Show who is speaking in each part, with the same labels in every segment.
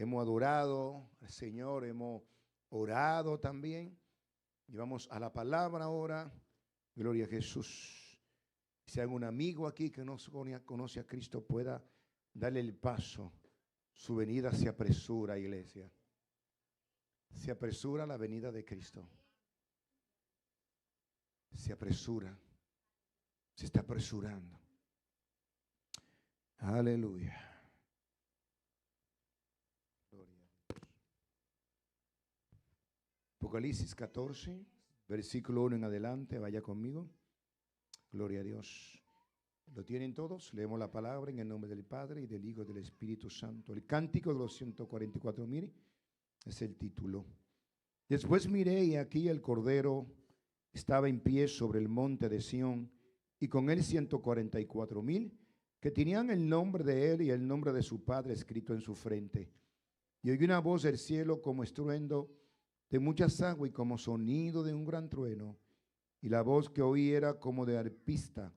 Speaker 1: Hemos adorado al Señor, hemos orado también. Y vamos a la palabra ahora. Gloria a Jesús. Si hay un amigo aquí que no conoce a Cristo, pueda darle el paso. Su venida se apresura, iglesia. Se apresura la venida de Cristo. Se apresura. Se está apresurando. Aleluya. Gloria a Dios. Apocalipsis 14, versículo 1 en adelante. Vaya conmigo. Gloria a Dios. ¿Lo tienen todos? Leemos la palabra en el nombre del Padre y del Hijo y del Espíritu Santo. El cántico de los 144,000 es el título. Después miré y aquí el Cordero estaba en pie sobre el monte de Sión y con él 144,000 que tenían el nombre de él y el nombre de su Padre escrito en su frente. Y oí una voz del cielo como estruendo de muchas aguas y como sonido de un gran trueno. Y la voz que oí era como de arpista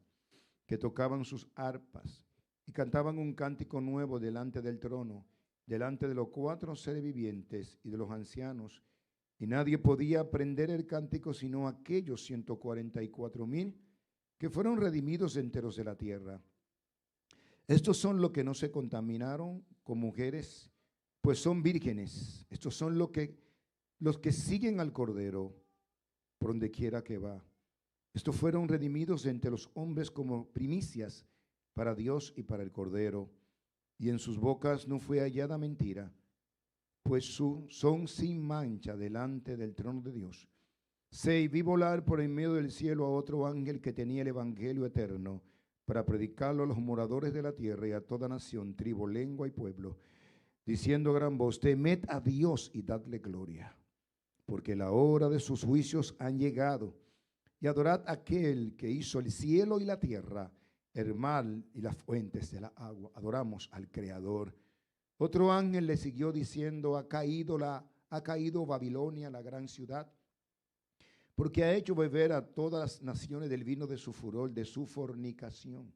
Speaker 1: que tocaban sus arpas y cantaban un cántico nuevo delante del trono, delante de los 4 seres vivientes y de los ancianos. Y nadie podía aprender el cántico sino aquellos 144,000 que fueron redimidos enteros de la tierra. Estos son los que no se contaminaron con mujeres, pues son vírgenes. Estos son los que siguen al Cordero por donde quiera que va. Estos fueron redimidos entre los hombres como primicias para Dios y para el Cordero. Y en sus bocas no fue hallada mentira, pues son sin mancha delante del trono de Dios. Vi volar por en medio del cielo a otro ángel que tenía el evangelio eterno para predicarlo a los moradores de la tierra y a toda nación, tribu, lengua y pueblo, diciendo a gran voz: temed a Dios y dadle gloria, porque la hora de sus juicios han llegado. Y adorad a aquel que hizo el cielo y la tierra, el mar y las fuentes de la agua. Adoramos al Creador. Otro ángel le siguió diciendo: ha caído Babilonia, la gran ciudad, porque ha hecho beber a todas las naciones del vino de su furor, de su fornicación.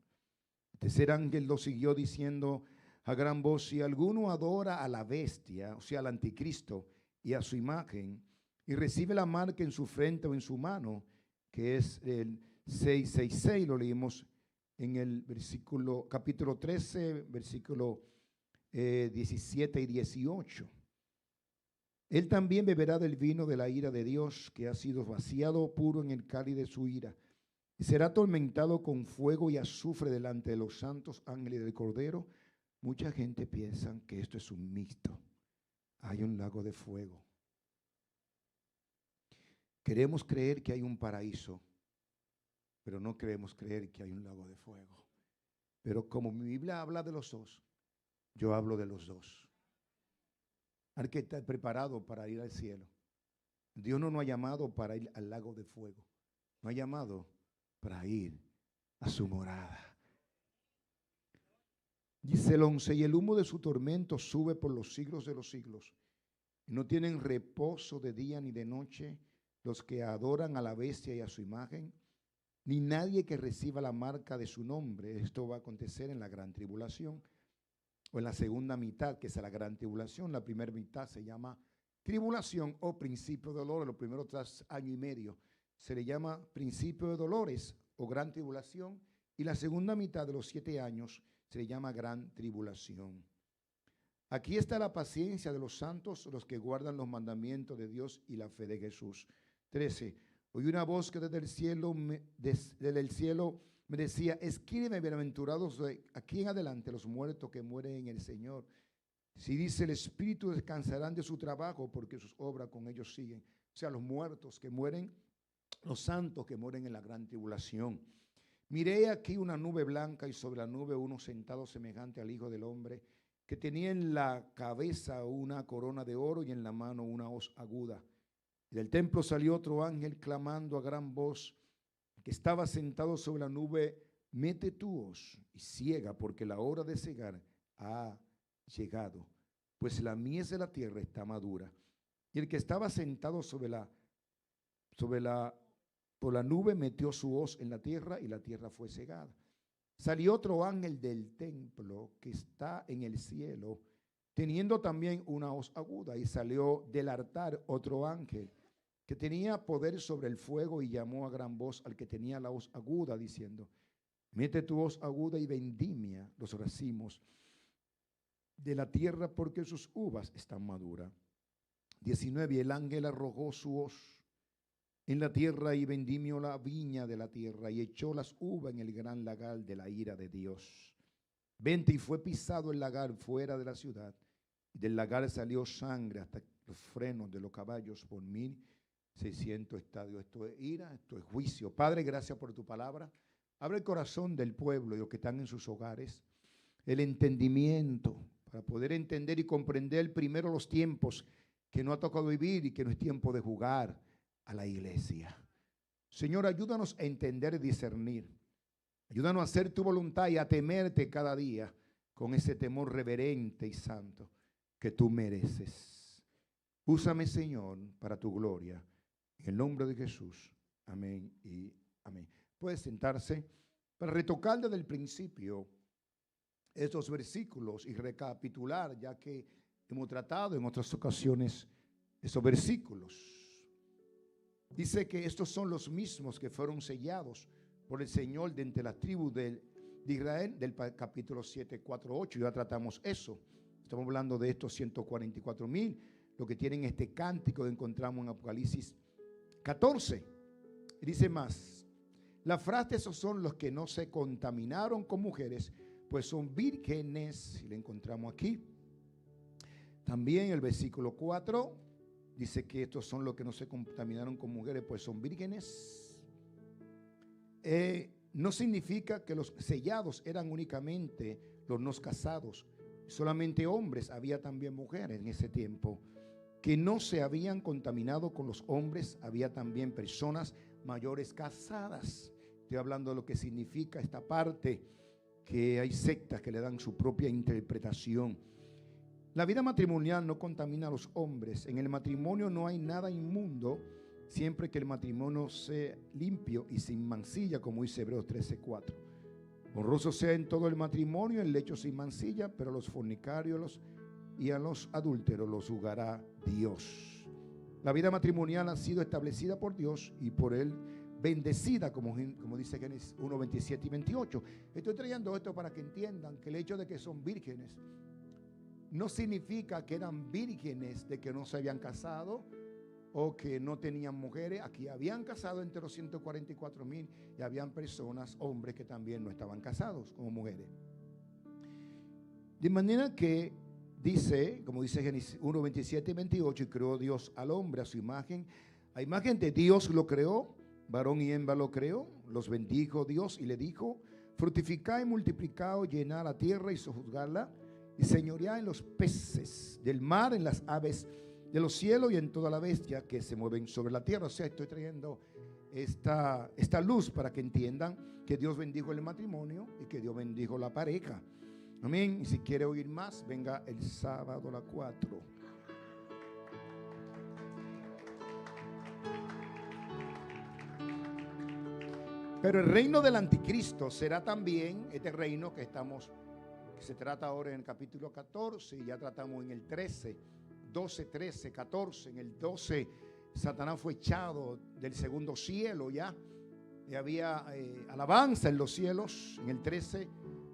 Speaker 1: El tercer ángel lo siguió diciendo a gran voz: si alguno adora a la bestia, o sea, al anticristo, y a su imagen, y recibe la marca en su frente o en su mano, que es el 666, lo leímos en el capítulo 13, versículo 17 y 18. Él también beberá del vino de la ira de Dios, que ha sido vaciado puro en el cáliz de su ira, y será atormentado con fuego y azufre delante de los santos ángeles del Cordero. Mucha gente piensa que esto es un mito. Hay un lago de fuego. Queremos creer que hay un paraíso, pero no queremos creer que hay un lago de fuego. Pero como mi Biblia habla de los dos, yo hablo de los dos. Hay que estar preparado para ir al cielo. Dios no nos ha llamado para ir al lago de fuego. Nos ha llamado para ir a su morada. Dice el 11, y el humo de su tormento sube por los siglos de los siglos. Y no tienen reposo de día ni de noche los que adoran a la bestia y a su imagen, ni nadie que reciba la marca de su nombre. Esto va a acontecer en la gran tribulación, o en la segunda mitad, que es la gran tribulación. La primera mitad se llama tribulación o principio de dolores. Los primeros 3 años y medio se le llama principio de dolores o gran tribulación, y la segunda mitad de los 7 años se le llama gran tribulación. Aquí está la paciencia de los santos, los que guardan los mandamientos de Dios y la fe de Jesús. 13. Oí una voz que desde el cielo me decía: escríbeme, bienaventurados de aquí en adelante los muertos que mueren en el Señor. Si dice el Espíritu, descansarán de su trabajo, porque sus obras con ellos siguen. O sea, los muertos que mueren, los santos que mueren en la gran tribulación. Miré aquí una nube blanca y sobre la nube uno sentado semejante al Hijo del Hombre, que tenía en la cabeza una corona de oro y en la mano una hoz aguda. Y del templo salió otro ángel clamando a gran voz, que estaba sentado sobre la nube: mete tu hoz y ciega, porque la hora de cegar ha llegado, pues la mies de la tierra está madura. Y el que estaba sentado por la nube metió su hoz en la tierra, y la tierra fue cegada. Salió otro ángel del templo que está en el cielo, teniendo también una hoz aguda, y salió del altar otro ángel que tenía poder sobre el fuego, y llamó a gran voz al que tenía la hoz aguda, diciendo: mete tu hoz aguda y vendimia los racimos de la tierra, porque sus uvas están maduras. 19. Y el ángel arrojó su hoz en la tierra y vendimió la viña de la tierra, y echó las uvas en el gran lagar de la ira de Dios. 20. Y fue pisado el lagar fuera de la ciudad, y del lagar salió sangre hasta los frenos de los caballos por 1600 estadios. Esto es ira, esto es juicio. Padre, gracias por tu palabra. Abre el corazón del pueblo y los que están en sus hogares, el entendimiento para poder entender y comprender primero los tiempos que no ha tocado vivir y que no es tiempo de jugar a la iglesia. Señor, ayúdanos a entender y discernir. Ayúdanos a hacer tu voluntad y a temerte cada día con ese temor reverente y santo que tú mereces. Úsame, Señor, para tu gloria. En el nombre de Jesús. Amén y amén. Puede sentarse para retocar desde el principio estos versículos y recapitular, ya que hemos tratado en otras ocasiones esos versículos. Dice que estos son los mismos que fueron sellados por el Señor de entre las tribus de Israel, del capítulo 7, 4, 8. Ya tratamos eso. Estamos hablando de estos 144,000, lo que tienen este cántico que encontramos en Apocalipsis 14. Y dice más: la frase, esos son los que no se contaminaron con mujeres, pues son vírgenes. Y le encontramos aquí. También el versículo 4 dice que estos son los que no se contaminaron con mujeres, pues son vírgenes. No significa que los sellados eran únicamente los no casados, solamente hombres. Había también mujeres en ese tiempo que no se habían contaminado con los hombres. Había también personas mayores casadas. Estoy hablando de lo que significa esta parte, que hay sectas que le dan su propia interpretación. La vida matrimonial no contamina a los hombres. En el matrimonio no hay nada inmundo, siempre que el matrimonio sea limpio y sin mancilla, como dice Hebreos 13:4. Honroso sea en todo el matrimonio el lecho sin mancilla, pero a los fornicarios y a los adúlteros los juzgará Dios. La vida matrimonial ha sido establecida por Dios y por Él bendecida, como dice Génesis 1, 27 y 28. Estoy trayendo esto para que entiendan que el hecho de que son vírgenes no significa que eran vírgenes de que no se habían casado o que no tenían mujeres. Aquí habían casado entre los 144,000 y habían personas, hombres, que también no estaban casados como mujeres. De manera que dice, como dice Génesis 1, 27 y 28, y creó Dios al hombre a su imagen. A imagen de Dios lo creó, varón y hembra lo creó. Los bendijo Dios y le dijo: fructificad y multiplicaos, llenad la tierra y sojuzgadla, y señoread en los peces del mar, en las aves de los cielos y en toda la bestia que se mueven sobre la tierra. O sea, estoy trayendo esta luz para que entiendan que Dios bendijo el matrimonio y que Dios bendijo la pareja. Amén. Y si quiere oír más, venga el sábado a las 4. Pero el reino del anticristo será también este reino que se trata ahora en el capítulo 14, y ya tratamos en el 13, 12, 13, 14. En el 12 Satanás fue echado del segundo cielo ya. Y había alabanza en los cielos. En el 13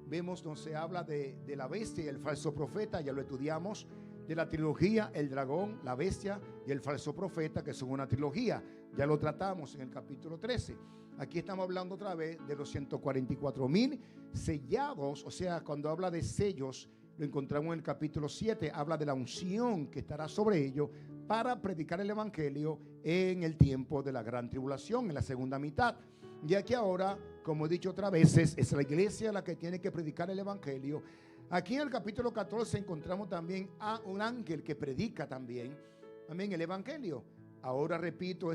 Speaker 1: vemos donde se habla de la bestia y el falso profeta. Ya lo estudiamos. De la trilogía, el dragón, la bestia y el falso profeta, que son una trilogía. Ya lo tratamos en el capítulo 13. Aquí estamos hablando otra vez de los 144,000 sellados. O sea, cuando habla de sellos, lo encontramos en el capítulo 7. Habla de la unción que estará sobre ellos para predicar el evangelio en el tiempo de la gran tribulación, en la segunda mitad. Ya que ahora, como he dicho otras veces, es la iglesia la que tiene que predicar el evangelio. Aquí en el capítulo 14 encontramos también a un ángel que predica también, amén, el evangelio. Ahora repito,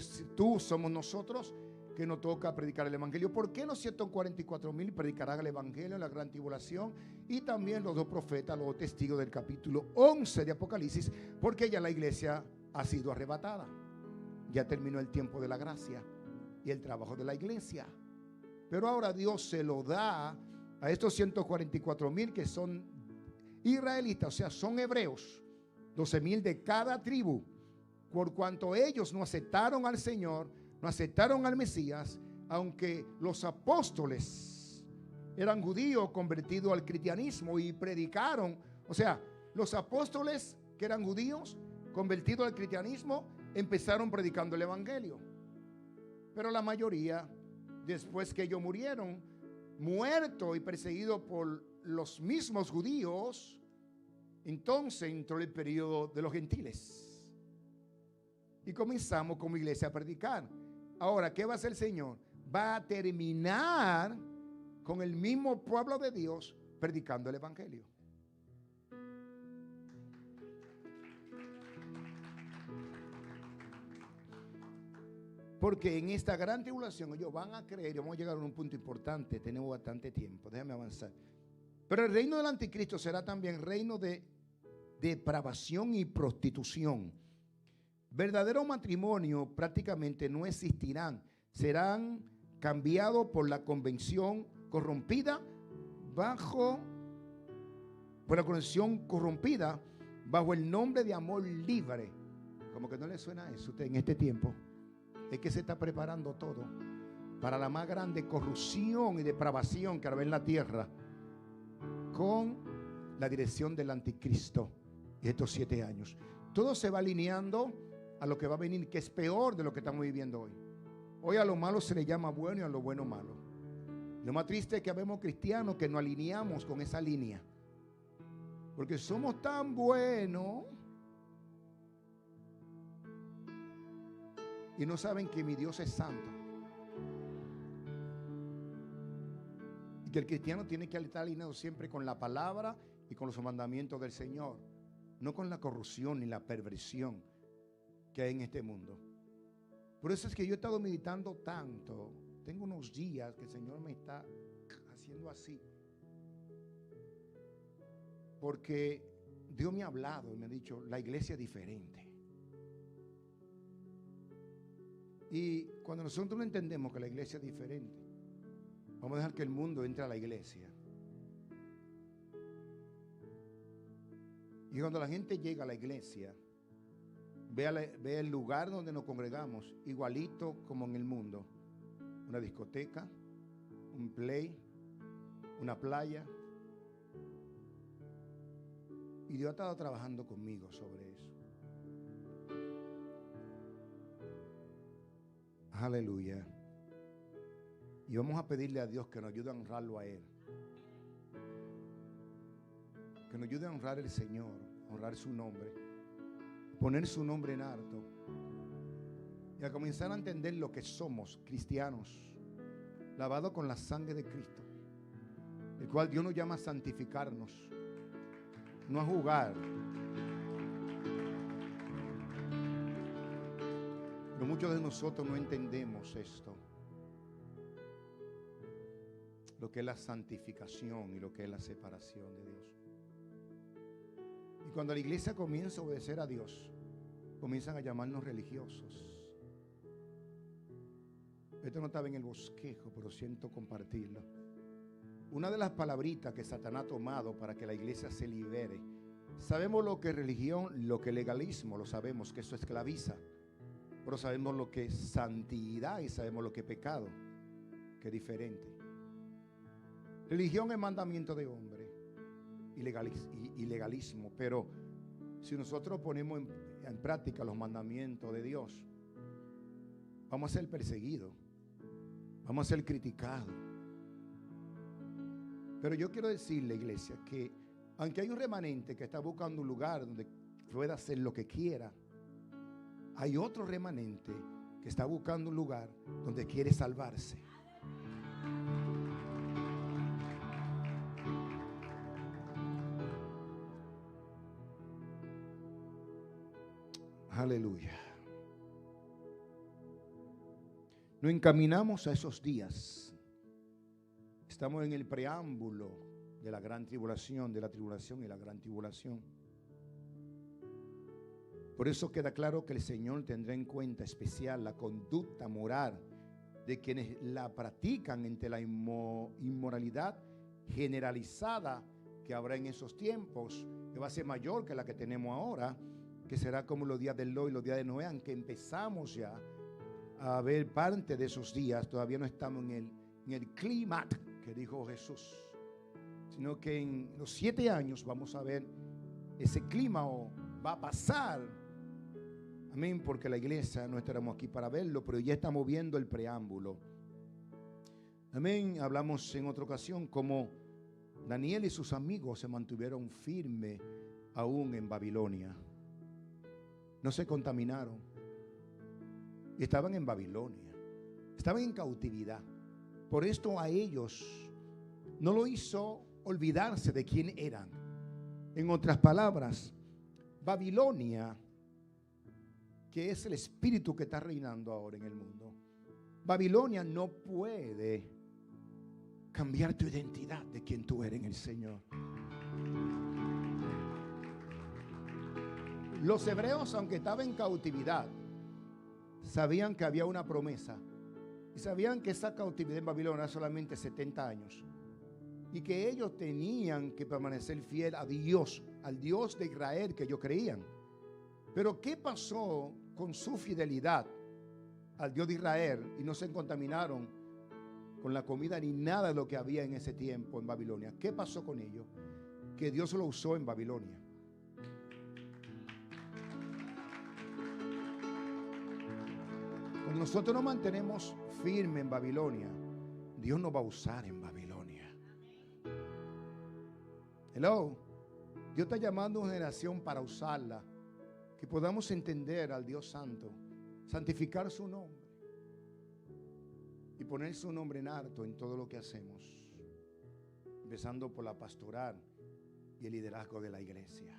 Speaker 1: somos nosotros que nos toca predicar el evangelio. ¿Por qué los 144,000 predicarán el evangelio en la gran tribulación? Y también los dos profetas, los testigos del capítulo 11 de Apocalipsis, porque ya la iglesia ha sido arrebatada. Ya terminó el tiempo de la gracia y el trabajo de la iglesia. Pero ahora Dios se lo da a estos 144,000 que son israelitas, o sea, son hebreos, 12,000 de cada tribu, por cuanto ellos no aceptaron al Señor, no aceptaron al Mesías, aunque los apóstoles eran judíos convertidos al cristianismo y predicaron. O sea, los apóstoles que eran judíos convertidos al cristianismo empezaron predicando el evangelio. Pero la mayoría, después que ellos murieron, muertos y perseguidos por los mismos judíos, entonces entró el periodo de los gentiles. Y comenzamos como iglesia a predicar. Ahora, ¿qué va a hacer el Señor? Va a terminar con el mismo pueblo de Dios predicando el evangelio. Porque en esta gran tribulación ellos van a creer, y vamos a llegar a un punto importante, tenemos bastante tiempo, déjame avanzar. Pero el reino del anticristo será también reino de depravación y prostitución. Verdadero matrimonio prácticamente no existirán, serán cambiados por la convención corrompida bajo el nombre de amor libre. Como que no le suena eso a usted en este tiempo. Es que se está preparando todo para la más grande corrupción y depravación que habrá en la tierra, con la dirección del anticristo y estos 7 años. Todo se va alineando a lo que va a venir, que es peor de lo que estamos viviendo hoy. Hoy a lo malo se le llama bueno y a lo bueno malo. Lo más triste es que habemos cristianos que nos alineamos con esa línea, porque somos tan buenos y no saben que mi Dios es santo, y que el cristiano tiene que estar alineado siempre con la palabra y con los mandamientos del Señor, no con la corrupción ni la perversión que hay en este mundo. Por eso es que yo he estado meditando tanto. Tengo unos días que el Señor me está haciendo así, porque Dios me ha hablado y me ha dicho: la iglesia es diferente. Y cuando nosotros no entendemos que la iglesia es diferente, vamos a dejar que el mundo entre a la iglesia. Y cuando la gente llega a la iglesia, ve el lugar donde nos congregamos igualito como en el mundo. Una discoteca, un play, una playa. Y Dios ha estado trabajando conmigo sobre eso. Aleluya. Y vamos a pedirle a Dios que nos ayude a honrarlo a Él. Que nos ayude a honrar al Señor, a honrar su nombre, poner su nombre en alto y a comenzar a entender lo que somos, cristianos, lavados con la sangre de Cristo, el cual Dios nos llama a santificarnos, no a jugar. Pero muchos de nosotros no entendemos esto, lo que es la santificación y lo que es la separación de Dios. Y cuando la iglesia comienza a obedecer a Dios, comienzan a llamarnos religiosos. Esto no estaba en el bosquejo, pero siento compartirlo. Una de las palabritas que Satanás ha tomado para que la iglesia se libere. Sabemos lo que es religión, lo que es legalismo, lo sabemos que eso esclaviza. Pero sabemos lo que es santidad y sabemos lo que es pecado, que es diferente. Religión es mandamiento de hombre y legalismo, pero si nosotros ponemos en práctica los mandamientos de Dios, vamos a ser perseguidos, vamos a ser criticados. Pero yo quiero decirle, iglesia, que aunque hay un remanente que está buscando un lugar donde pueda hacer lo que quiera, hay otro remanente que está buscando un lugar donde quiere salvarse. Aleluya. Nos encaminamos a esos días. Estamos en el preámbulo de la gran tribulación, de la tribulación y la gran tribulación. Por eso queda claro que el Señor tendrá en cuenta especial la conducta moral de quienes la practican entre la inmoralidad generalizada que habrá en esos tiempos, que va a ser mayor que la que tenemos ahora, que será como los días de Lot y los días de Noé, aunque empezamos ya a ver parte de esos días. Todavía no estamos en el clima que dijo Jesús, sino que en los 7 años vamos a ver ese clima, o va a pasar. Amén, porque la iglesia no estaremos aquí para verlo, pero ya estamos viendo el preámbulo. Amén. Hablamos en otra ocasión cómo Daniel y sus amigos se mantuvieron firmes aún en Babilonia. No se contaminaron. Y estaban en Babilonia. Estaban en cautividad. Por esto a ellos no lo hizo olvidarse de quién eran. En otras palabras, Babilonia, que es el espíritu que está reinando ahora en el mundo, Babilonia no puede cambiar tu identidad de quien tú eres en el Señor. Los hebreos, aunque estaban en cautividad, sabían que había una promesa y sabían que esa cautividad en Babilonia era solamente 70 años y que ellos tenían que permanecer fiel a Dios, al Dios de Israel que ellos creían. Pero ¿qué pasó con su fidelidad al Dios de Israel? Y no se contaminaron con la comida ni nada de lo que había en ese tiempo en Babilonia. ¿Qué pasó con ellos? Que Dios lo usó en Babilonia. Cuando nosotros nos mantenemos firmes en Babilonia, Dios nos va a usar en Babilonia. Hello. Dios está llamando a una generación para usarla, que podamos entender al Dios Santo, santificar su nombre y poner su nombre en alto en todo lo que hacemos, empezando por la pastoral y el liderazgo de la iglesia.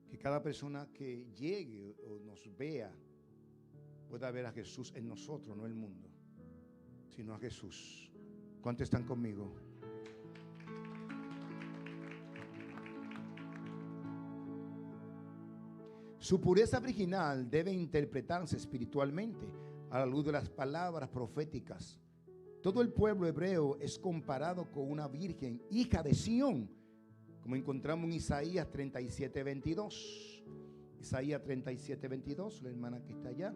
Speaker 1: Que cada persona que llegue o nos vea pueda ver a Jesús en nosotros, no el mundo, sino a Jesús. ¿Cuántos están conmigo? Su pureza virginal debe interpretarse espiritualmente a la luz de las palabras proféticas. Todo el pueblo hebreo es comparado con una virgen, hija de Sión, como encontramos en Isaías 37:22. Isaías 37:22, la hermana que está allá,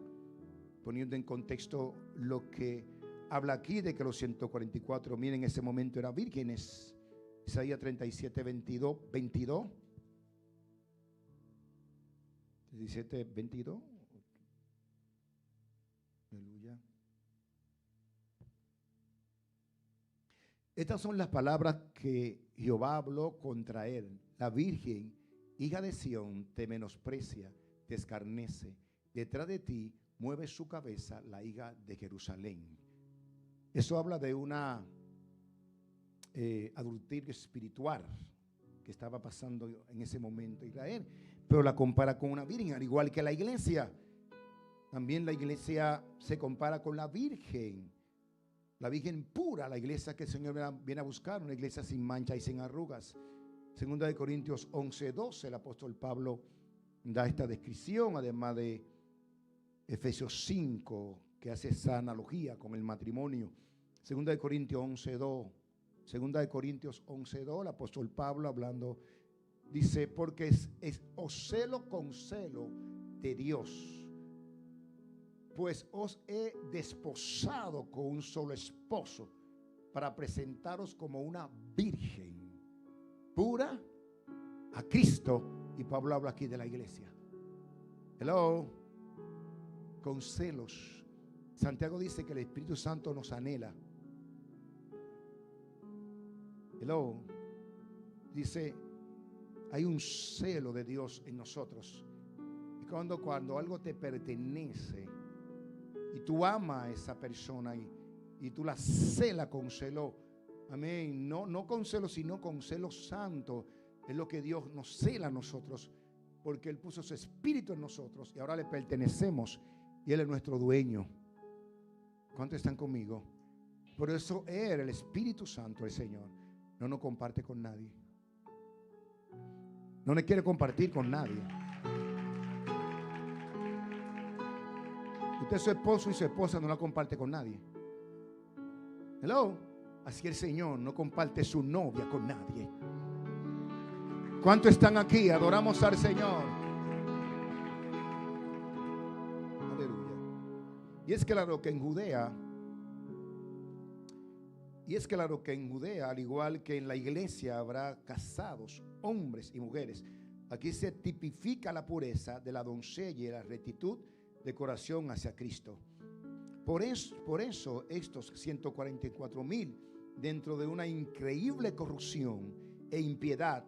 Speaker 1: poniendo en contexto lo que habla aquí de que los 144, miren, en ese momento eran vírgenes. Isaías 37:22. 17:22. Aleluya. Estas son las palabras que Jehová habló contra él. La virgen, hija de Sión, te menosprecia, te escarnece. Detrás de ti mueve su cabeza la hija de Jerusalén. Eso habla de una adulterio espiritual que estaba pasando en ese momento Israel, pero la compara con una virgen, al igual que la iglesia. También la iglesia se compara con la virgen pura, la iglesia que el Señor viene a buscar, una iglesia sin mancha y sin arrugas. Segunda de Corintios 11:12, el apóstol Pablo da esta descripción, además de Efesios 5, que hace esa analogía con el matrimonio. Segunda de Corintios 11:2, el apóstol Pablo hablando, dice, porque os celo con celo de Dios, pues os he desposado con un solo esposo para presentaros como una virgen pura a Cristo. Y Pablo habla aquí de la iglesia. Hello. Con celos. Santiago dice que el Espíritu Santo nos anhela. Hello. Dice, hay un celo de Dios en nosotros. Y cuando algo te pertenece y tú amas a esa persona y tú la celas con celo, amén, no con celo, sino con celo santo, es lo que Dios nos cela a nosotros, porque Él puso su espíritu en nosotros y ahora le pertenecemos y Él es nuestro dueño. ¿Cuántos están conmigo? Por eso Él, el Espíritu Santo, el Señor, no nos comparte con nadie. No le quiere compartir con nadie. Usted, su esposo y su esposa, no la comparte con nadie. Hello. Así el Señor no comparte su novia con nadie. ¿Cuántos están aquí? Adoramos al Señor. Aleluya. Y es claro que en Judea, al igual que en la iglesia, habrá casados, hombres y mujeres. Aquí se tipifica la pureza de la doncella y la rectitud de corazón hacia Cristo. Por eso estos 144,000, dentro de una increíble corrupción e impiedad,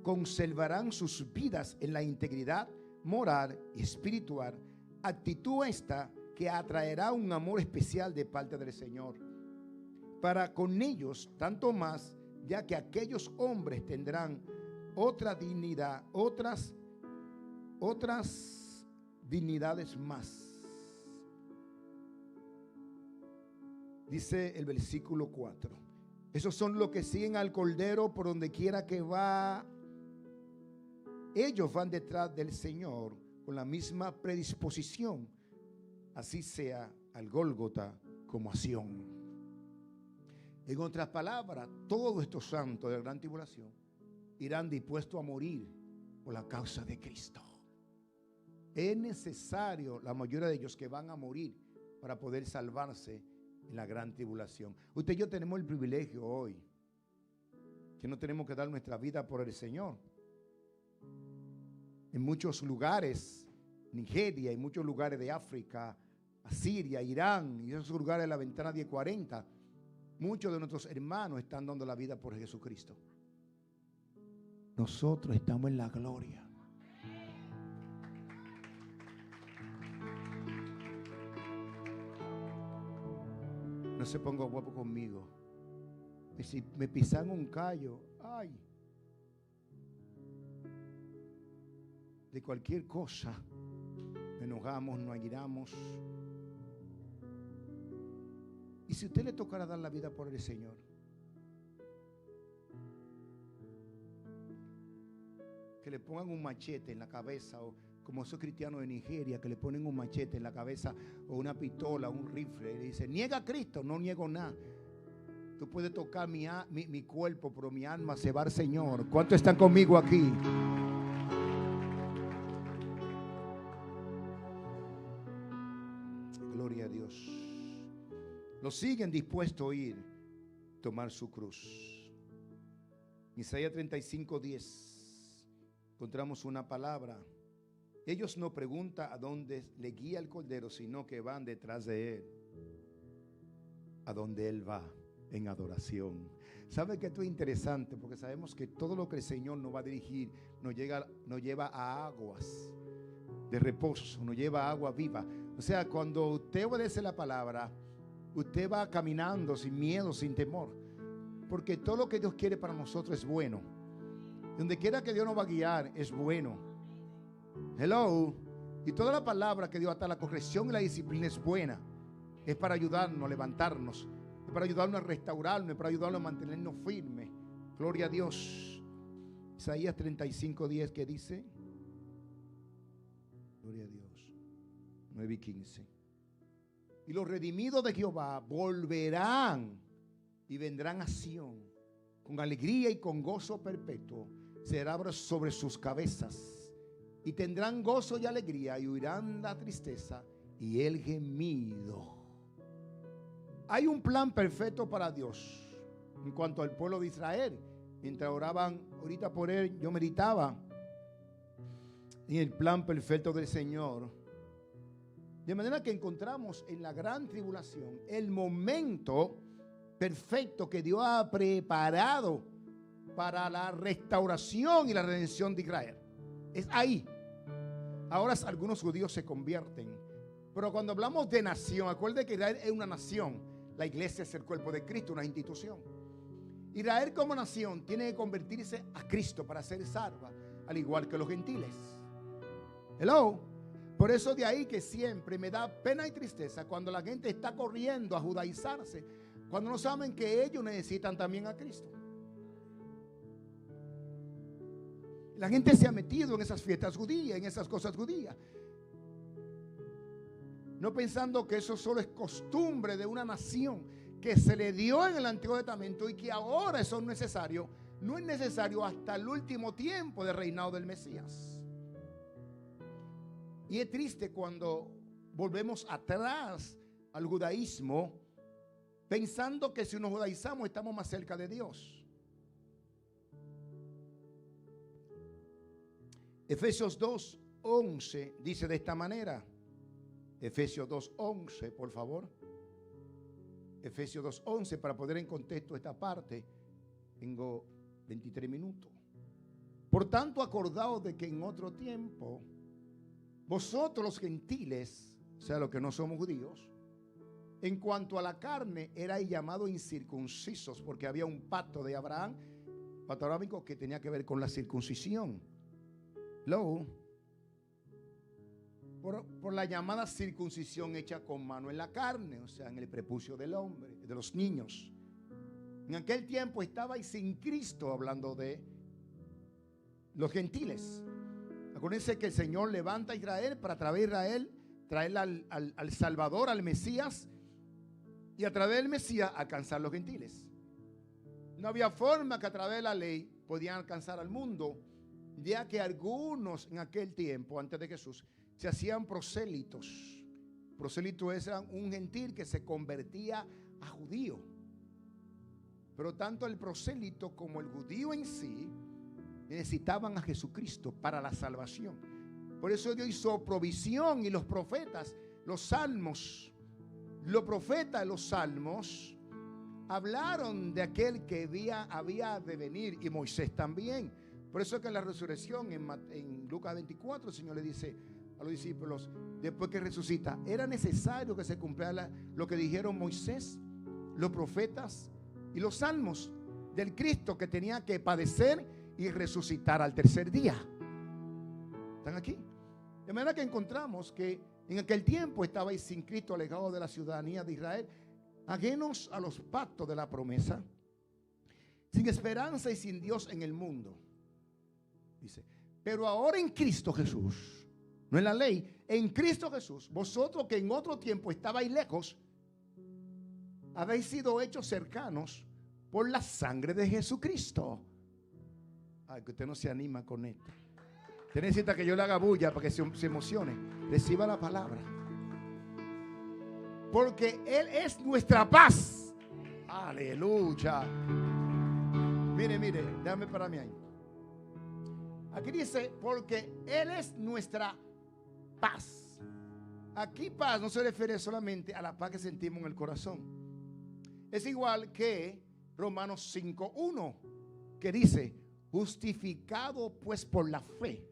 Speaker 1: conservarán sus vidas en la integridad moral y espiritual, actitud esta que atraerá un amor especial de parte del Señor para con ellos, tanto más, ya que aquellos hombres tendrán otra dignidad, otras dignidades más. Dice el versículo 4: esos son los que siguen al Cordero por donde quiera que va. Ellos van detrás del Señor con la misma predisposición, así sea al Gólgota como a Sión. En otras palabras, todos estos santos de la gran tribulación irán dispuestos a morir por la causa de Cristo. Es necesario, la mayoría de ellos, que van a morir para poder salvarse en la gran tribulación. Usted y yo tenemos el privilegio hoy que no tenemos que dar nuestra vida por el Señor. En muchos lugares, Nigeria, en muchos lugares de África, Siria, Irán y esos lugares de la ventana 1040, muchos de nuestros hermanos están dando la vida por Jesucristo. Nosotros estamos en la gloria. No se ponga guapo conmigo. Y si me pisan un callo, ay, de cualquier cosa, nos enojamos, nos airamos. Y si usted le tocara dar la vida por el Señor, que le pongan un machete en la cabeza, o como esos cristianos de Nigeria que le ponen un machete en la cabeza, o una pistola, un rifle, y le dice: niega a Cristo. No niego nada. Tú puedes tocar mi cuerpo, pero mi alma se va al Señor. ¿Cuántos están conmigo aquí? Gloria a Dios. Los siguen dispuestos a ir, tomar su cruz. Isaías 35:10 encontramos una palabra. Ellos no preguntan a dónde le guía el Cordero, sino que van detrás de él, a donde él va, en adoración. ¿Sabe que esto es interesante? Porque sabemos que todo lo que el Señor nos va a dirigir nos lleva a aguas de reposo, nos lleva a agua viva. O sea, cuando usted obedece la palabra, usted va caminando sin miedo, sin temor, porque todo lo que Dios quiere para nosotros es bueno. Donde quiera que Dios nos va a guiar es bueno. Hello. Y toda la palabra que Dios, hasta la corrección y la disciplina, es buena. Es para ayudarnos a levantarnos, es para ayudarnos a restaurarnos, es para ayudarnos a mantenernos firmes. Gloria a Dios. Isaías 35:10, ¿qué dice? Gloria a Dios. 9:15. Y los redimidos de Jehová volverán y vendrán a Sión con alegría y con gozo perpetuo. Será sobre sus cabezas. Y tendrán gozo y alegría, y huirán la tristeza y el gemido. Hay un plan perfecto para Dios en cuanto al pueblo de Israel. Mientras oraban ahorita por él, yo meditaba en el plan perfecto del Señor. De manera que encontramos en la gran tribulación el momento perfecto que Dios ha preparado para la restauración y la redención de Israel. Es ahí. Ahora algunos judíos se convierten. Pero cuando hablamos de nación, acuérdense que Israel es una nación. La iglesia es el cuerpo de Cristo, una institución. Israel como nación tiene que convertirse a Cristo para ser salva, al igual que los gentiles. Hello. Por eso de ahí que siempre me da pena y tristeza cuando la gente está corriendo a judaizarse, cuando no saben que ellos necesitan también a Cristo. La gente se ha metido en esas fiestas judías, en esas cosas judías, no pensando que eso solo es costumbre de una nación, que se le dio en el Antiguo Testamento y que ahora eso no es necesario hasta el último tiempo del reinado del Mesías. Y es triste cuando volvemos atrás al judaísmo, pensando que si nos judaizamos estamos más cerca de Dios. Efesios 2:11 dice de esta manera. Efesios 2:11, por favor. Efesios 2:11, para poner en contexto esta parte, tengo 23 minutos. Por tanto, acordaos de que en otro tiempo, vosotros los gentiles, o sea, los que no somos judíos, en cuanto a la carne, erais llamados incircuncisos, porque había un pacto de Abraham, pacto abrahámico, que tenía que ver con la circuncisión. Luego, por la llamada circuncisión hecha con mano en la carne, o sea, en el prepucio del hombre, de los niños. En aquel tiempo estabais sin Cristo, hablando de los gentiles. Acuérdense que el Señor levanta a Israel para a través de Israel traer al Salvador, al Mesías, y a través del Mesías alcanzar los gentiles. No había forma que a través de la ley podían alcanzar al mundo, ya que algunos en aquel tiempo, antes de Jesús, se hacían prosélitos. Prosélitos eran un gentil que se convertía a judío. Pero tanto el prosélito como el judío en sí necesitaban a Jesucristo para la salvación. Por eso Dios hizo provisión, y los profetas, los salmos, los profetas, los salmos hablaron de aquel que había de venir, y Moisés también. Por eso es que en la resurrección, en Lucas 24, el Señor le dice a los discípulos, después que resucita, era necesario que se cumpliera lo que dijeron Moisés, los profetas y los salmos del Cristo, que tenía que padecer y resucitar al tercer día. ¿Están aquí? De manera que encontramos que en aquel tiempo estabais sin Cristo, alejados de la ciudadanía de Israel, ajenos a los pactos de la promesa, sin esperanza y sin Dios en el mundo. Dice, pero ahora en Cristo Jesús, no en la ley, en Cristo Jesús, vosotros que en otro tiempo estabais lejos, habéis sido hechos cercanos por la sangre de Jesucristo. Ay, que usted no se anima con esto. Usted necesita que yo le haga bulla para que se emocione. Reciba la palabra. Porque Él es nuestra paz. Aleluya. Mire, déjame pararme ahí. Aquí dice, porque Él es nuestra paz. Aquí paz no se refiere solamente a la paz que sentimos en el corazón. Es igual que Romanos 5:1, que dice, justificado pues por la fe,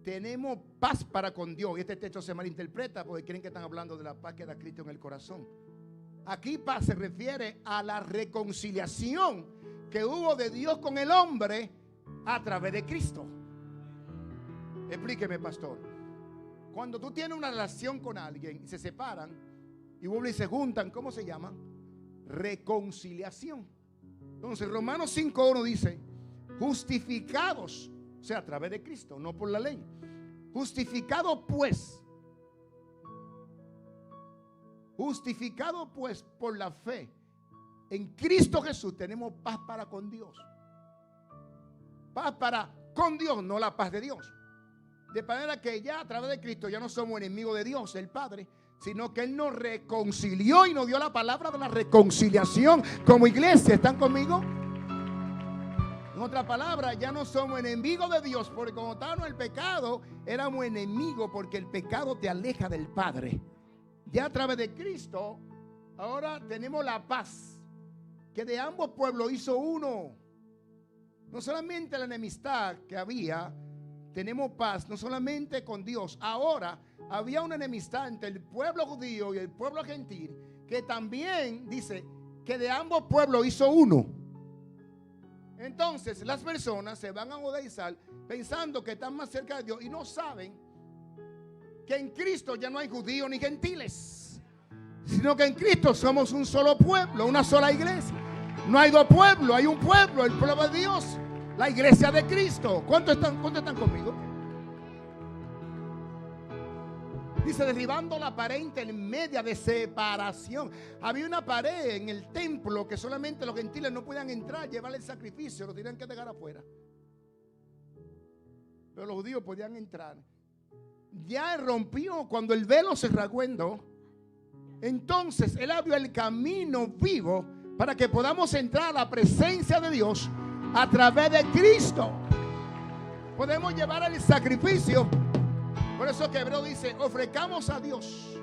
Speaker 1: tenemos paz para con Dios. Y este texto se malinterpreta porque creen que están hablando de la paz que da Cristo en el corazón. Aquí paz se refiere a la reconciliación que hubo de Dios con el hombre a través de Cristo. Explíqueme, pastor. Cuando tú tienes una relación con alguien y se separan y vuelven y se juntan, ¿cómo se llama? Reconciliación. Entonces Romanos 5:1 dice, justificados, o sea, a través de Cristo, no por la ley. Justificados pues por la fe en Cristo Jesús, tenemos paz para con Dios. Paz para con Dios, no la paz de Dios. De manera que ya a través de Cristo ya no somos enemigos de Dios, el Padre, sino que Él nos reconcilió y nos dio la palabra de la reconciliación como iglesia. ¿Están conmigo? En otra palabra, ya no somos enemigos de Dios, porque cuando estábamos en el pecado éramos enemigos, porque el pecado te aleja del Padre. Ya a través de Cristo ahora tenemos la paz que de ambos pueblos hizo uno. No solamente la enemistad que había, tenemos paz no solamente con Dios. Ahora había una enemistad entre el pueblo judío y el pueblo gentil, que también dice que de ambos pueblos hizo uno. Entonces las personas se van a judaizar pensando que están más cerca de Dios y no saben que en Cristo ya no hay judíos ni gentiles, sino que en Cristo somos un solo pueblo, una sola iglesia. No hay dos pueblos, hay un pueblo, el pueblo de Dios, la iglesia de Cristo. ¿Cuántos están conmigo? Dice, derribando la pared intermedia de separación. Había una pared en el templo que solamente los gentiles no podían entrar, llevar el sacrificio, lo tenían que dejar afuera. Pero los judíos podían entrar. Ya rompió cuando el velo se rasgó en dos. Entonces Él abrió el camino vivo para que podamos entrar a la presencia de Dios a través de Cristo. Podemos llevar el sacrificio. Por eso que Hebreo dice, ofrezcamos a Dios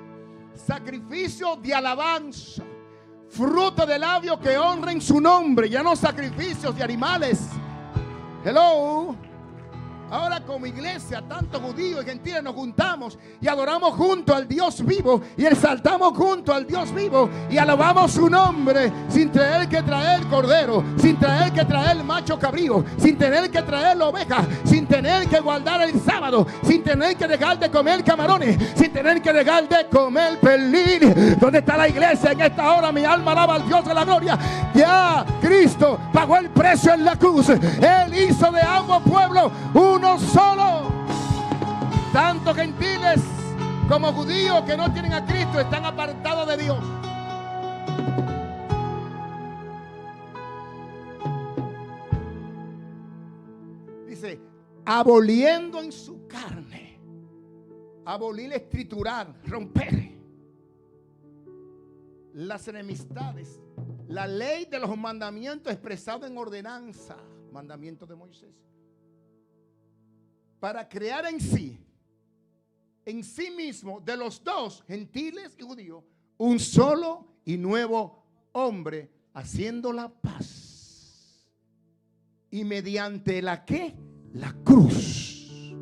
Speaker 1: sacrificio de alabanza, fruto de labios que honren su nombre, ya no sacrificios de animales. Hello. Ahora como iglesia, tanto judíos y gentiles nos juntamos y adoramos junto al Dios vivo y exaltamos junto al Dios vivo y alabamos su nombre sin tener que traer cordero, sin tener que traer macho cabrío, sin tener que traer la oveja, sin tener que guardar el sábado, sin tener que dejar de comer camarones, sin tener que dejar de comer pernil. ¿Dónde está la iglesia en esta hora? Mi alma alaba al Dios de la gloria. Ya Cristo pagó el precio en la cruz. Él hizo de ambos pueblos uno solo. Tanto gentiles como judíos que no tienen a Cristo están apartados de Dios. Dice, aboliendo en su carne. Abolir es triturar, romper las enemistades. La ley de los mandamientos expresado en ordenanza, mandamientos de Moisés, para crear en sí mismo, de los dos, gentiles y judíos, un solo y nuevo hombre, haciendo la paz. Y mediante la ¿qué? La cruz.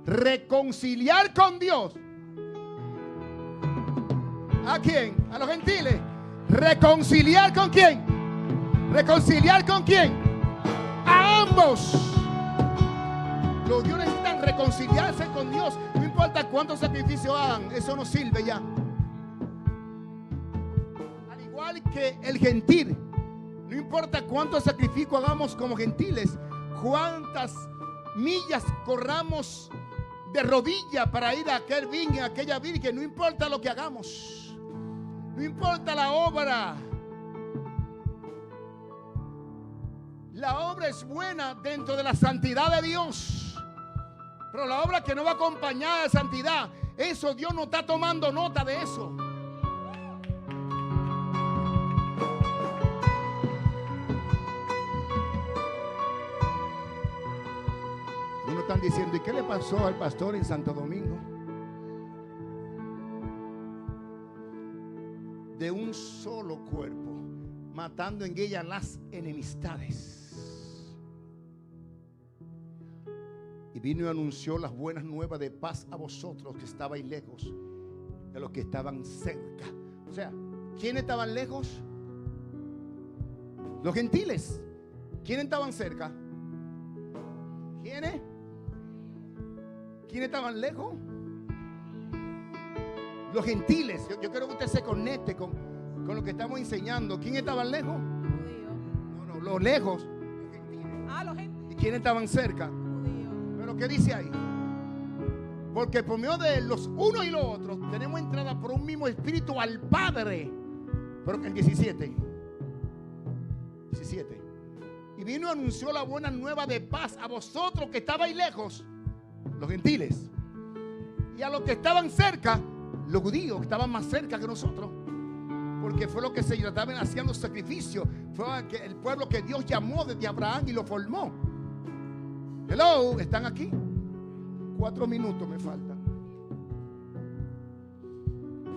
Speaker 1: Reconciliar con Dios. ¿A quién? A los gentiles. ¿Reconciliar con quién? ¿Reconciliar con quién? A ambos. Los judíos necesitan reconciliarse con Dios. No importa cuántos sacrificios hagan, eso no sirve ya. Al igual que el gentil, no importa cuántos sacrificios hagamos como gentiles, cuántas millas corramos de rodilla para ir a aquel virgen, a aquella virgen, no importa lo que hagamos, no importa la obra. La obra es buena dentro de la santidad de Dios. Pero la obra que no va acompañada de santidad, eso Dios no está tomando nota de eso. Uno están diciendo, ¿y qué le pasó al pastor en Santo Domingo? De un solo cuerpo, matando en ella las enemistades. Y vino y anunció las buenas nuevas de paz a vosotros que estabais lejos, de los que estaban cerca. O sea, ¿quiénes estaban lejos? Los gentiles. ¿Quiénes estaban cerca? ¿Quiénes? ¿Quiénes estaban lejos? Los gentiles. Yo quiero que usted se conecte con lo que estamos enseñando. ¿Quiénes estaban lejos? No, los lejos. Los gentiles. Los gentiles. ¿Y quiénes estaban cerca? Pero ¿qué dice ahí? Porque por medio de los unos y los otros tenemos entrada por un mismo espíritu al Padre. Pero el 17. Y vino y anunció la buena nueva de paz a vosotros que estabais lejos, los gentiles, y a los que estaban cerca, los judíos que estaban más cerca que nosotros, porque fue lo que se estaban haciendo sacrificio. Fue el pueblo que Dios llamó desde Abraham y lo formó. Hello, ¿están aquí? 4 minutos me faltan.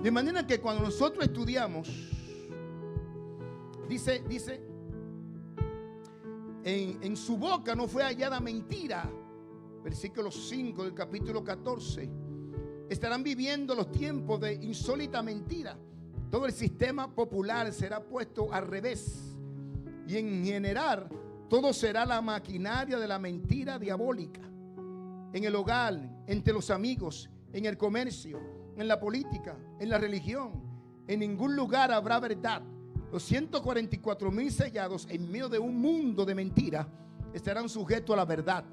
Speaker 1: De manera que cuando nosotros estudiamos, dice en su boca no fue hallada mentira. Versículo 5 del capítulo 14. Estarán viviendo los tiempos de insólita mentira. Todo el sistema popular será puesto al revés, y en general todo será la maquinaria de la mentira diabólica. En el hogar, entre los amigos, en el comercio, en la política, en la religión, en ningún lugar habrá verdad. Los 144,000 sellados en medio de un mundo de mentira estarán sujetos a la verdad.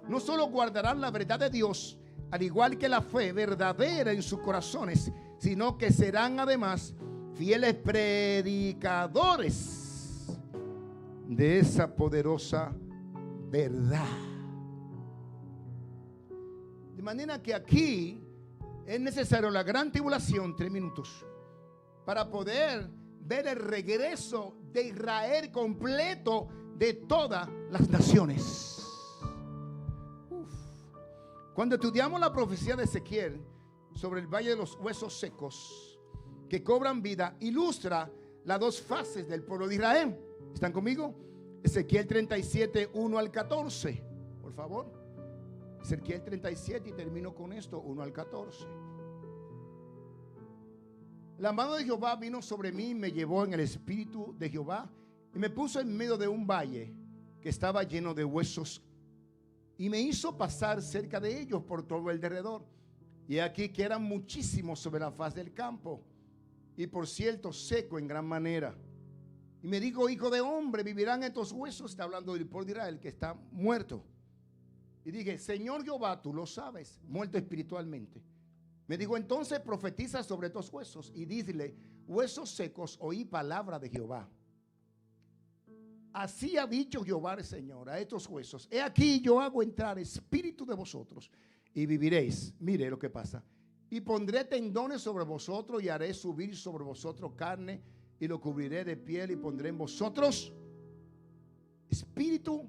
Speaker 1: No solo guardarán la verdad de Dios, al igual que la fe verdadera en sus corazones, sino que serán además fieles predicadores de esa poderosa verdad. De manera que aquí es necesario la gran tribulación, 3 minutos, para poder ver el regreso de Israel completo de todas las naciones. Cuando estudiamos la profecía de Ezequiel sobre el valle de los huesos secos que cobran vida, ilustra las dos fases del pueblo de Israel. ¿Están conmigo? Ezequiel 37, 1 al 14, por favor. Ezequiel 37, y termino con esto, 1 al 14. La mano de Jehová vino sobre mí y me llevó en el espíritu de Jehová y me puso en medio de un valle que estaba lleno de huesos y me hizo pasar cerca de ellos por todo el derredor. Y aquí que eran muchísimos sobre la faz del campo y por cierto seco en gran manera. Y me dijo: hijo de hombre, ¿vivirán estos huesos? Está hablando del pueblo de Israel que está muerto. Y dije: Señor Jehová, tú lo sabes, muerto espiritualmente. Me dijo: entonces profetiza sobre estos huesos y dile: huesos secos, oí palabra de Jehová. Así ha dicho Jehová el Señor a estos huesos: he aquí yo hago entrar espíritu de vosotros y viviréis. Mire lo que pasa. Y pondré tendones sobre vosotros y haré subir sobre vosotros carne y lo cubriré de piel y pondré en vosotros espíritu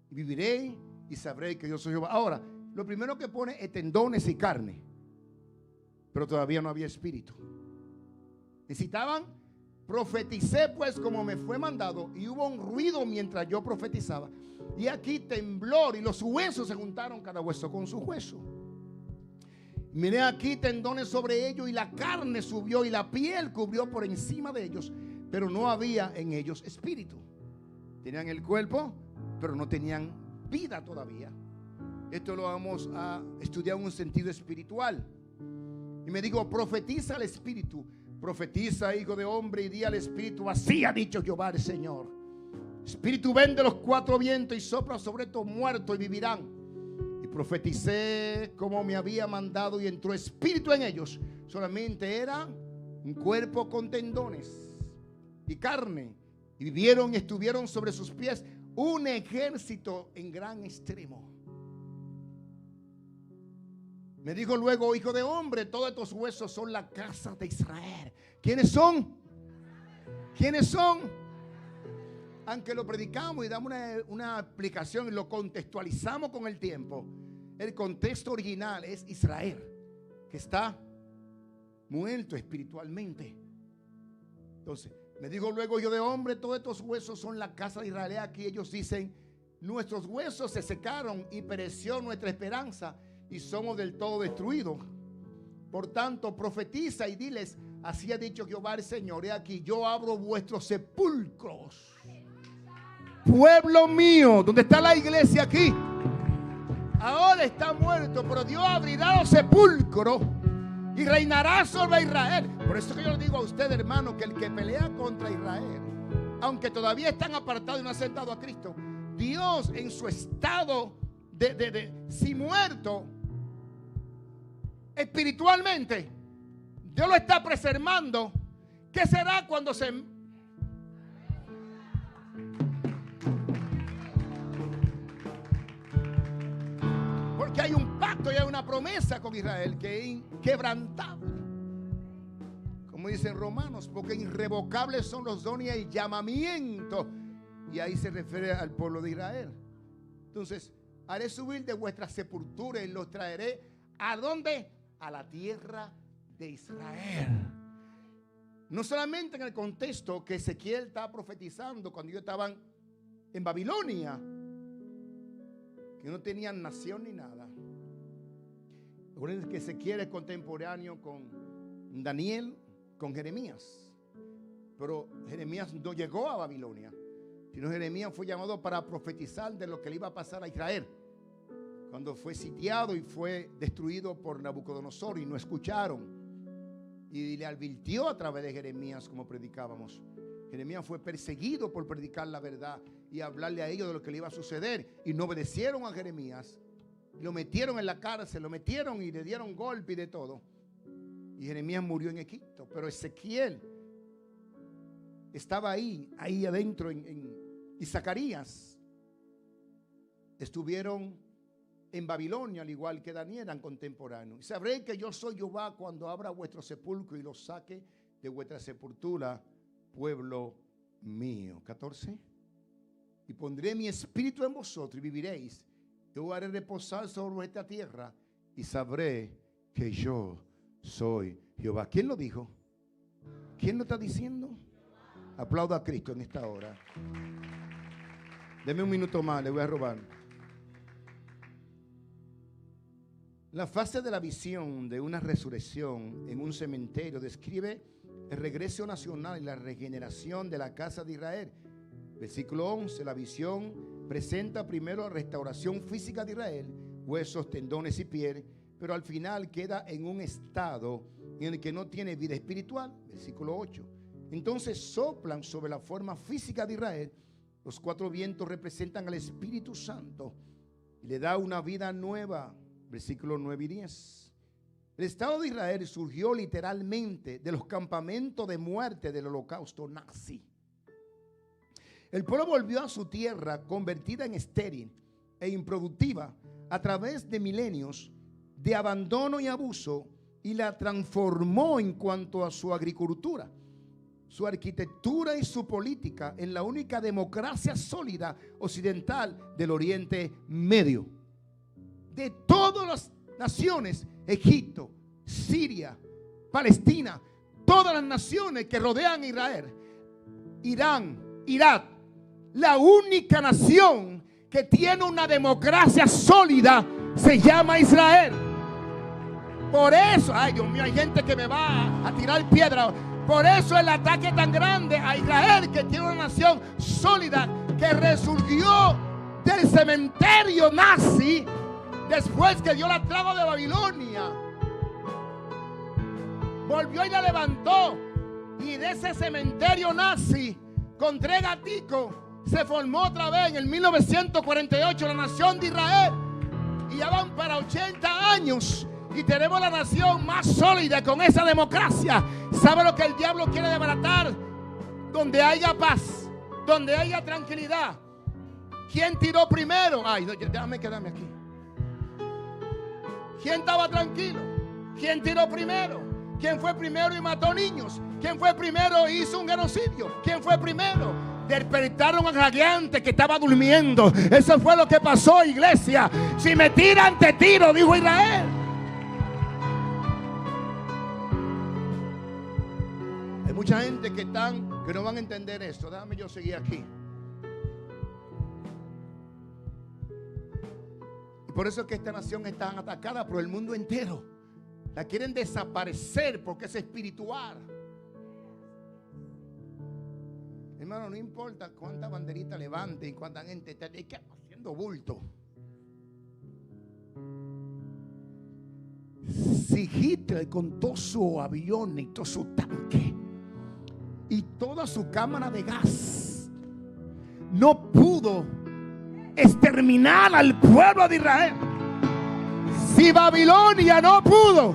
Speaker 1: y viviré y sabréis que yo soy Jehová. Ahora, lo primero que pone es tendones y carne, pero todavía no había espíritu. Necesitaban. Profeticé pues como me fue mandado y hubo un ruido mientras yo profetizaba. Y aquí temblor y los huesos se juntaron cada hueso con su hueso. Miré aquí tendones sobre ellos y la carne subió y la piel cubrió por encima de ellos, pero no había en ellos espíritu. Tenían el cuerpo, pero no tenían vida todavía. Esto lo vamos a estudiar en un sentido espiritual. Y me dijo: profetiza al espíritu. Profetiza, hijo de hombre, y di al espíritu: así ha dicho Jehová el Señor. Espíritu, ven de los 4 vientos y sopla sobre estos muertos y vivirán. Y profeticé como me había mandado y entró espíritu en ellos. Solamente era un cuerpo con tendones y carne. Y vivieron y estuvieron sobre sus pies un ejército en gran extremo. Me dijo luego: hijo de hombre, todos estos huesos son la casa de Israel. ¿Quiénes son? ¿Quiénes son? Aunque lo predicamos y damos una explicación y lo contextualizamos con el tiempo, el contexto original es Israel, que está muerto espiritualmente. Entonces, me dijo luego: hijo de hombre, todos estos huesos son la casa de Israel. Aquí ellos dicen: nuestros huesos se secaron y pereció nuestra esperanza y somos del todo destruidos. Por tanto, profetiza y diles: así ha dicho Jehová el Señor, he aquí yo abro vuestros sepulcros. Pueblo mío, ¿dónde está la iglesia aquí? Ahora está muerto, pero Dios abrirá los sepulcros y reinará sobre Israel. Por eso que yo le digo a usted, hermano, que el que pelea contra Israel, aunque todavía están apartados y no han aceptado a Cristo, Dios en su estado si muerto espiritualmente, Dios lo está preservando. ¿Qué será cuando se... Porque hay un pacto y hay una promesa con Israel que es inquebrantable. Como dicen Romanos, porque irrevocables son los dones y el llamamiento. Y ahí se refiere al pueblo de Israel. Entonces, haré subir de vuestra sepultura y los traeré. ¿A dónde? A la tierra de Israel. No solamente en el contexto que Ezequiel está profetizando cuando ellos estaban en Babilonia, que no tenían nación ni nada. Recuerden que Ezequiel es contemporáneo con Daniel, con Jeremías. Pero Jeremías no llegó a Babilonia, sino Jeremías fue llamado para profetizar de lo que le iba a pasar a Israel cuando fue sitiado y fue destruido por Nabucodonosor, y no escucharon. Y le advirtió a través de Jeremías, como predicábamos. Jeremías fue perseguido por predicar la verdad y hablarle a ellos de lo que le iba a suceder, y no obedecieron a Jeremías. Lo metieron en la cárcel, lo metieron y le dieron golpe y de todo. Y Jeremías murió en Egipto. Pero Ezequiel estaba ahí adentro y Zacarías estuvieron en Babilonia, al igual que Daniel, eran contemporáneos. Y sabréis que yo soy Jehová cuando abra vuestro sepulcro y los saque de vuestra sepultura, pueblo mío. 14. Y pondré mi espíritu en vosotros y viviréis. Yo haré reposar sobre esta tierra y sabré que yo soy Jehová. ¿Quién lo dijo? ¿Quién lo está diciendo? Aplauda a Cristo en esta hora. Deme un minuto más, le voy a robar. La fase de la visión de una resurrección en un cementerio describe el regreso nacional y la regeneración de la casa de Israel. Versículo 11, la visión presenta primero la restauración física de Israel, huesos, tendones y piel, pero al final queda en un estado en el que no tiene vida espiritual. Versículo 8. Entonces soplan sobre la forma física de Israel. Los 4 vientos representan al Espíritu Santo y le da una vida nueva. Versículos 9 y 10. El Estado de Israel surgió literalmente de los campamentos de muerte del holocausto nazi. El pueblo volvió a su tierra convertida en estéril e improductiva a través de milenios de abandono y abuso, y la transformó en cuanto a su agricultura, su arquitectura y su política en la única democracia sólida occidental del Oriente Medio. De todas las naciones, Egipto, Siria, Palestina, todas las naciones que rodean a Israel, Irán, Irak, la única nación que tiene una democracia sólida se llama Israel. Por eso, ay Dios mío, hay gente que me va a tirar piedra. Por eso el ataque tan grande a Israel, que tiene una nación sólida, que resurgió del cementerio nazi después que dio la trago de Babilonia. Volvió y la levantó. Y de ese cementerio nazi, con 3 gaticos, se formó otra vez en el 1948 la nación de Israel. Y ya van para 80 años. Y tenemos la nación más sólida con esa democracia. ¿Sabe lo que el diablo quiere desbaratar? Donde haya paz, donde haya tranquilidad. ¿Quién tiró primero? Ay, no, déjame quedarme aquí. ¿Quién estaba tranquilo? ¿Quién tiró primero? ¿Quién fue primero y mató niños? ¿Quién fue primero e hizo un genocidio? ¿Quién fue primero? Despertaron al radiante que estaba durmiendo. Eso fue lo que pasó, iglesia. Si me tiran, te tiro, dijo Israel. Hay mucha gente que no van a entender esto. Déjame yo seguir aquí. Y por eso es que esta nación está atacada por el mundo entero. La quieren desaparecer porque es espiritual. Hermano, no importa cuánta banderita levante y cuánta gente está haciendo bulto. Si Hitler con todo su avión y todo su tanque y toda su cámara de gas no pudo exterminar al pueblo de Israel, si Babilonia no pudo,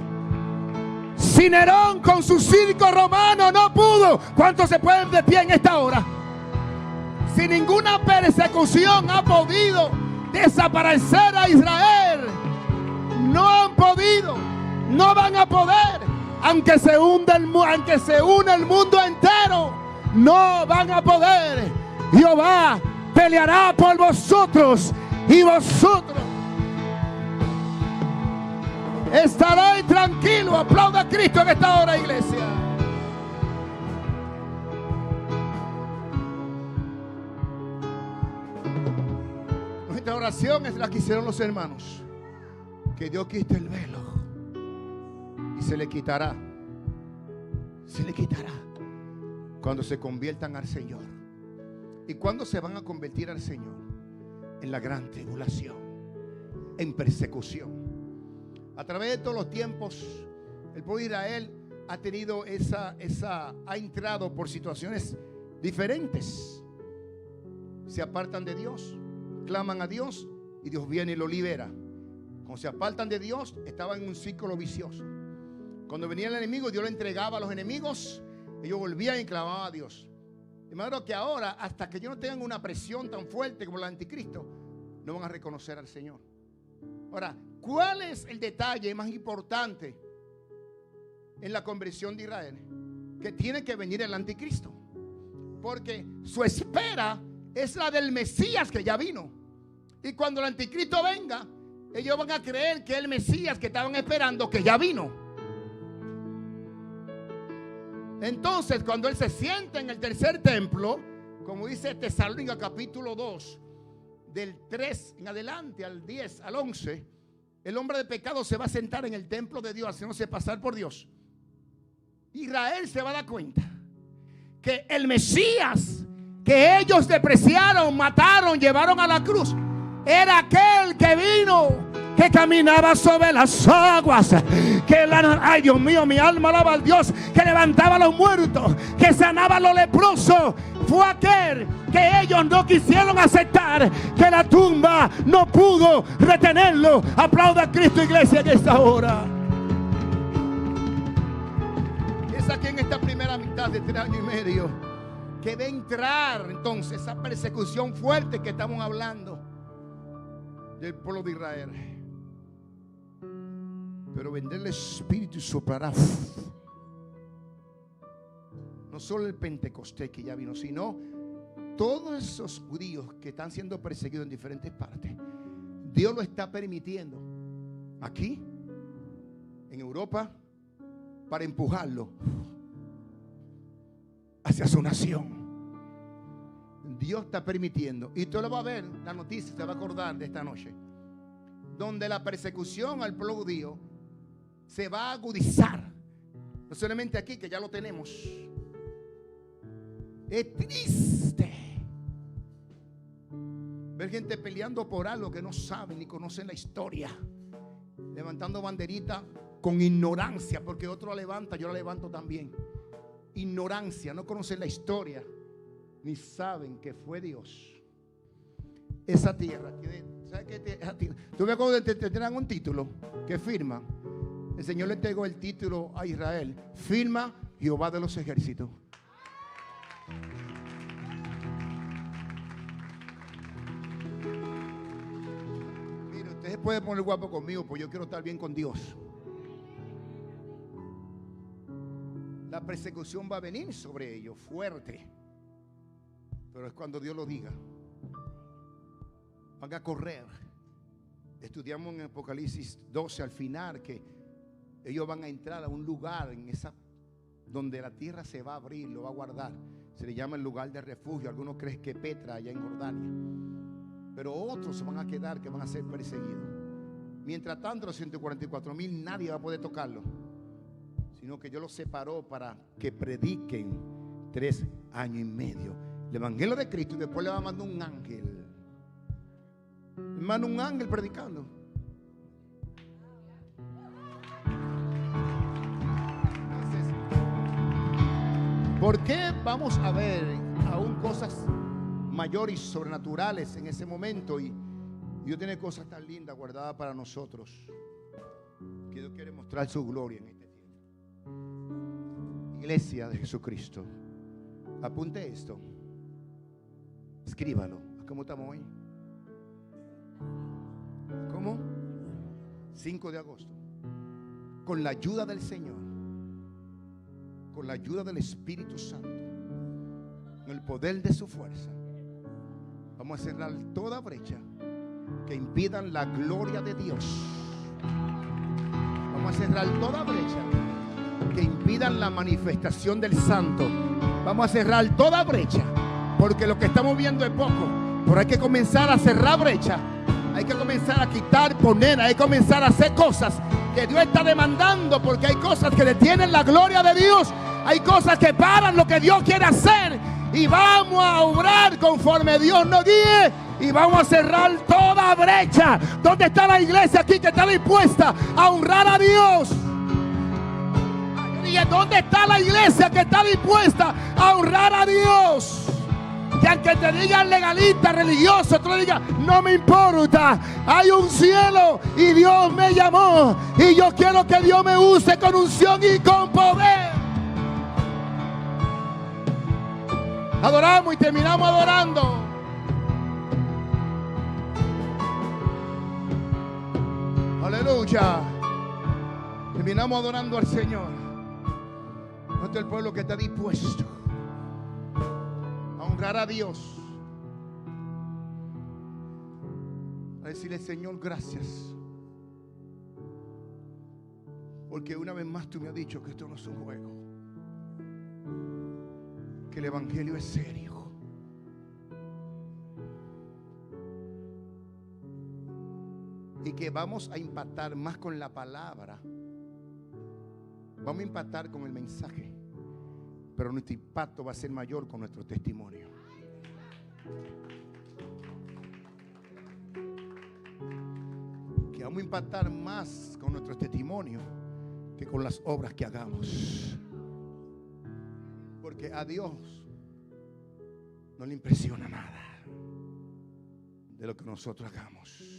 Speaker 1: si Nerón con su circo romano no pudo, ¿cuántos se pueden de pie en esta hora? Si ninguna persecución ha podido desaparecer a Israel, no han podido, no van a poder, aunque se una el mundo entero, no van a poder. Jehová peleará por vosotros y vosotros estaréis tranquilos. Aplauda a Cristo en esta hora, iglesia. Nuestra oración es la que hicieron los hermanos. Que Dios quite el velo. Y se le quitará. Se le quitará. Cuando se conviertan al Señor. ¿Y cuándo se van a convertir al Señor? En la gran tribulación. En persecución. A través de todos los tiempos, el pueblo de Israel ha tenido ha entrado por situaciones diferentes. Se apartan de Dios, claman a Dios y Dios viene y lo libera. Cuando se apartan de Dios, estaban en un círculo vicioso. Cuando venía el enemigo, Dios le entregaba a los enemigos. Ellos volvían y clamaban a Dios. De manera que ahora, hasta que ellos no tengan una presión tan fuerte como el anticristo, no van a reconocer al Señor. Ahora, ¿cuál es el detalle más importante en la conversión de Israel? Que tiene que venir el anticristo. Porque su espera es la del Mesías que ya vino. Y cuando el anticristo venga, ellos van a creer que el Mesías que estaban esperando que ya vino. Entonces, cuando él se sienta en el tercer templo, como dice Tesalónica capítulo 2, del 3 en adelante al 10 al 11, el hombre de pecado se va a sentar en el templo de Dios, haciéndose pasar por Dios. Israel se va a dar cuenta que el Mesías que ellos despreciaron, mataron, llevaron a la cruz, era aquel que vino, que caminaba sobre las aguas, ay Dios mío, mi alma alaba al Dios, que levantaba a los muertos, que sanaba a los leprosos. Fue aquel que ellos no quisieron aceptar, que la tumba no pudo retenerlo. Aplauda a Cristo, iglesia, en esta hora. Es aquí en esta primera mitad de 3 años y medio que va a entrar entonces esa persecución fuerte que estamos hablando del pueblo de Israel. Pero vendrá el Espíritu y soplará. No solo el Pentecostés que ya vino, sino todos esos judíos que están siendo perseguidos en diferentes partes. Dios lo está permitiendo aquí, en Europa, para empujarlo hacia su nación. Dios está permitiendo, y tú lo vas a ver, la noticia se va a acordar de esta noche, donde la persecución al pueblo judío se va a agudizar. No solamente aquí, que ya lo tenemos. Es triste ver gente peleando por algo que no saben ni conocen la historia, levantando banderita con ignorancia, porque otro la levanta, yo la levanto también. Ignorancia, no conocen la historia, ni saben que fue Dios. Esa tierra tiene, ¿sabes qué? Tú ves cuando te dan un título que firma. El Señor le entregó el título a Israel. Firma Jehová de los ejércitos. Mire, usted se puede poner guapo conmigo, pues yo quiero estar bien con Dios. La persecución va a venir sobre ellos fuerte, pero es cuando Dios lo diga. Van a correr. Estudiamos en Apocalipsis 12 al final que ellos van a entrar a un lugar en esa donde la tierra se va a abrir, lo va a guardar. Se le llama el lugar de refugio. Algunos creen que Petra, allá en Jordania, pero otros se van a quedar, que van a ser perseguidos. Mientras tanto, los 144,000 nadie va a poder tocarlo, sino que Dios los separó para que prediquen 3 años y medio el evangelio de Cristo, y después le va a mandar un ángel. Le manda un ángel predicando. ¿Por qué vamos a ver aún cosas mayores y sobrenaturales en ese momento? Y Dios tiene cosas tan lindas guardadas para nosotros, que Dios quiere mostrar su gloria en este tiempo. Iglesia de Jesucristo, apunte esto, escríbalo. ¿Cómo estamos hoy? ¿Cómo? 5 de agosto. Con la ayuda del Señor, con la ayuda del Espíritu Santo, con el poder de su fuerza, vamos a cerrar toda brecha que impidan la gloria de Dios. Vamos a cerrar toda brecha que impidan la manifestación del Santo. Vamos a cerrar toda brecha, porque lo que estamos viendo es poco, pero hay que comenzar a cerrar brecha. Hay que comenzar a quitar, poner, hay que comenzar a hacer cosas que Dios está demandando, porque hay cosas que detienen la gloria de Dios. Hay cosas que paran lo que Dios quiere hacer, y vamos a obrar conforme Dios nos guíe, y vamos a cerrar toda brecha. ¿Dónde está la iglesia aquí que está dispuesta a honrar a Dios? Yo dije, ¿dónde está la iglesia que está dispuesta a honrar a Dios? Que aunque te digan legalista, religioso, tú le digas, no me importa. Hay un cielo y Dios me llamó. Y yo quiero que Dios me use con unción y con poder. Adoramos y terminamos adorando. Aleluya. Terminamos adorando al Señor. ¿No está el pueblo que está dispuesto a honrar a Dios? A decirle, Señor, gracias. Porque una vez más tú me has dicho que esto no es un juego. Que el evangelio es serio. Y que vamos a impactar más con la palabra. Vamos a impactar con el mensaje. Pero nuestro impacto va a ser mayor con nuestro testimonio. Que vamos a impactar más con nuestro testimonio que con las obras que hagamos. Porque a Dios no le impresiona nada de lo que nosotros hagamos.